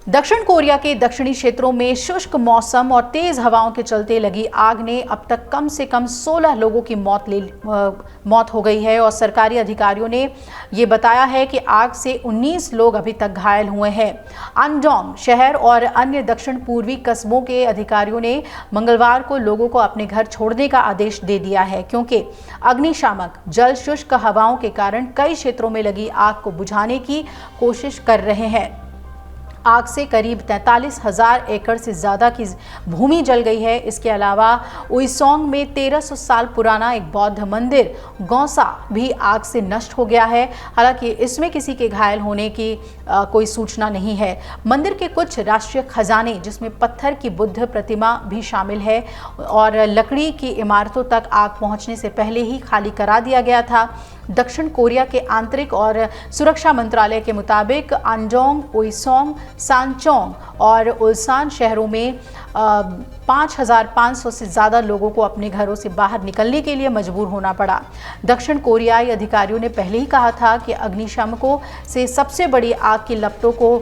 दक्षिण कोरिया के दक्षिणी क्षेत्रों में शुष्क मौसम और तेज हवाओं के चलते लगी आग ने अब तक कम से कम 16 लोगों की मौत हो गई है और सरकारी अधिकारियों ने ये बताया है कि आग से 19 लोग अभी तक घायल हुए हैं। अंडोंग शहर और अन्य दक्षिण पूर्वी कस्बों के अधिकारियों ने मंगलवार को लोगों को अपने घर छोड़ने का आदेश दे दिया है, क्योंकि अग्निशामक जल शुष्क हवाओं के कारण कई क्षेत्रों में लगी आग को बुझाने की कोशिश कर रहे हैं। आग से करीब 43,000 एकड़ से ज़्यादा की भूमि जल गई है। इसके अलावा उइसोंग में 1300 साल पुराना एक बौद्ध मंदिर गौसा भी आग से नष्ट हो गया है। हालांकि इसमें किसी के घायल होने की कोई सूचना नहीं है। मंदिर के कुछ राष्ट्रीय खजाने, जिसमें पत्थर की बुद्ध प्रतिमा भी शामिल है, और लकड़ी की इमारतों तक आग पहुंचने से पहले ही खाली करा दिया गया था। दक्षिण कोरिया के आंतरिक और सुरक्षा मंत्रालय के मुताबिक अंडोंग, उइसोंग, सांचोंग और उल्सान शहरों में 5,500 से ज़्यादा लोगों को अपने घरों से बाहर निकलने के लिए मजबूर होना पड़ा। दक्षिण कोरियाई अधिकारियों ने पहले ही कहा था कि अग्निशामकों से सबसे बड़ी आग की लपटों को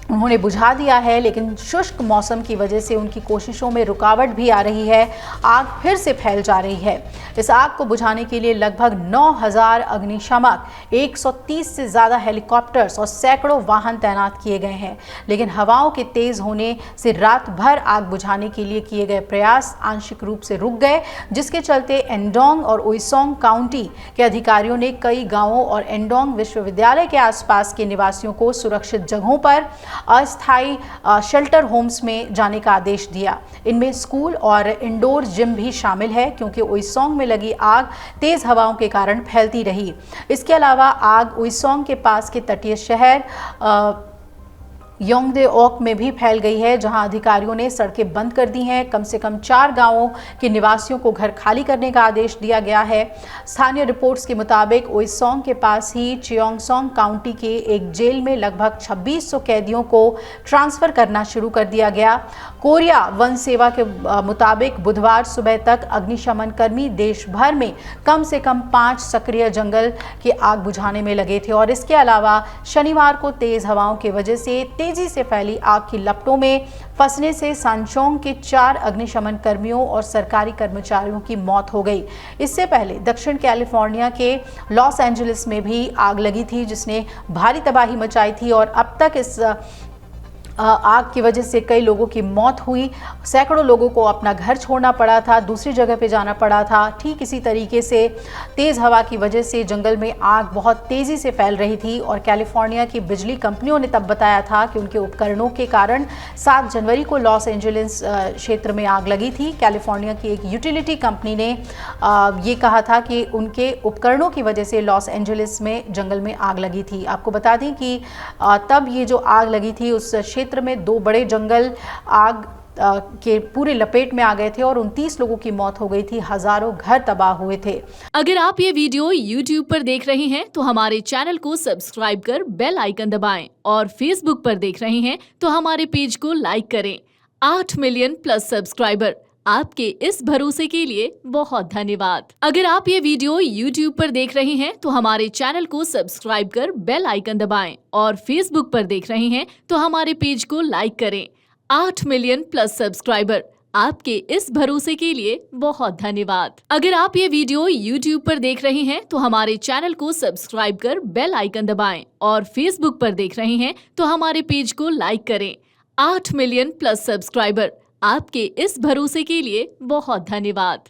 उन्होंने बुझा दिया है, लेकिन शुष्क मौसम की वजह से उनकी कोशिशों में रुकावट भी आ रही है। आग फिर से फैल जा रही है। इस आग को बुझाने के लिए लगभग 9,000 अग्निशामक, 130 से ज़्यादा हेलीकॉप्टर्स और सैकड़ों वाहन तैनात किए गए हैं, लेकिन हवाओं के तेज़ होने से रात भर आग बुझाने के लिए किए गए प्रयास आंशिक रूप से रुक गए, जिसके चलते एंडोंग और उइसोंग काउंटी के अधिकारियों ने कई गाँवों और एंडोंग विश्वविद्यालय के आसपास के निवासियों को सुरक्षित जगहों पर अस्थायी शेल्टर होम्स में जाने का आदेश दिया। इनमें स्कूल और इंडोर जिम भी शामिल है, क्योंकि उइसोंग में लगी आग तेज हवाओं के कारण फैलती रही। इसके अलावा आग उइसोंग के पास के तटीय शहर योंगदेओक में भी फैल गई है, जहां अधिकारियों ने सड़कें बंद कर दी हैं। कम से कम 4 गांवों के निवासियों को घर खाली करने का आदेश दिया गया है। स्थानीय रिपोर्ट्स के मुताबिक उइसोंग के पास ही चियोंगसोंग काउंटी के एक जेल में लगभग 2600 कैदियों को ट्रांसफर करना शुरू कर दिया गया। कोरिया वन सेवा के मुताबिक बुधवार सुबह तक अग्निशमन कर्मी देश भर में कम से कम 5 सक्रिय जंगल की आग बुझाने में लगे थे, और इसके अलावा शनिवार को तेज हवाओं की वजह से तेजी से फैली आग की लपटों में फंसने से सांचोंग के 4 अग्निशमन कर्मियों और सरकारी कर्मचारियों की मौत हो गई। इससे पहले दक्षिण कैलिफोर्निया के लॉस एंजलिस में भी आग लगी थी, जिसने भारी तबाही मचाई थी, और अब तक इस आग की वजह से कई लोगों की मौत हुई। सैकड़ों लोगों को अपना घर छोड़ना पड़ा था, दूसरी जगह पे जाना पड़ा था। ठीक इसी तरीके से तेज़ हवा की वजह से जंगल में आग बहुत तेज़ी से फैल रही थी, और कैलिफोर्निया की बिजली कंपनियों ने तब बताया था कि उनके उपकरणों के कारण 7 जनवरी को लॉस एंजलिस क्षेत्र में आग लगी थी। कैलिफोर्निया की एक यूटिलिटी कंपनी ने ये कहा था कि उनके उपकरणों की वजह से लॉस एंजलिस में जंगल में आग लगी थी। आपको बता दें कि तब ये जो आग लगी थी उस क्षेत्र में 2 बड़े जंगल आग के पूरे लपेट में आ गए थे और 29 लोगों की मौत हो गई थी। हजारों घर तबाह हुए थे। अगर आप ये वीडियो YouTube पर देख रहे हैं तो हमारे चैनल को सब्सक्राइब कर बेल आइकन दबाएं, और Facebook पर देख रहे हैं तो हमारे पेज को लाइक करें। 8 मिलियन प्लस सब्सक्राइबर, आपके इस भरोसे के लिए बहुत धन्यवाद। अगर आप ये वीडियो YouTube पर देख रहे हैं तो हमारे चैनल को सब्सक्राइब कर बेल आइकन दबाएं, और Facebook पर देख रहे हैं तो हमारे पेज को लाइक करें। 8 मिलियन प्लस सब्सक्राइबर, आपके इस भरोसे के लिए बहुत धन्यवाद। अगर आप ये वीडियो YouTube पर देख रहे हैं तो हमारे चैनल को सब्सक्राइब कर बेल आइकन दबाएं, और Facebook पर देख रहे हैं तो हमारे पेज को लाइक करें। 8 मिलियन प्लस सब्सक्राइबर, आपके इस भरोसे के लिए बहुत धन्यवाद।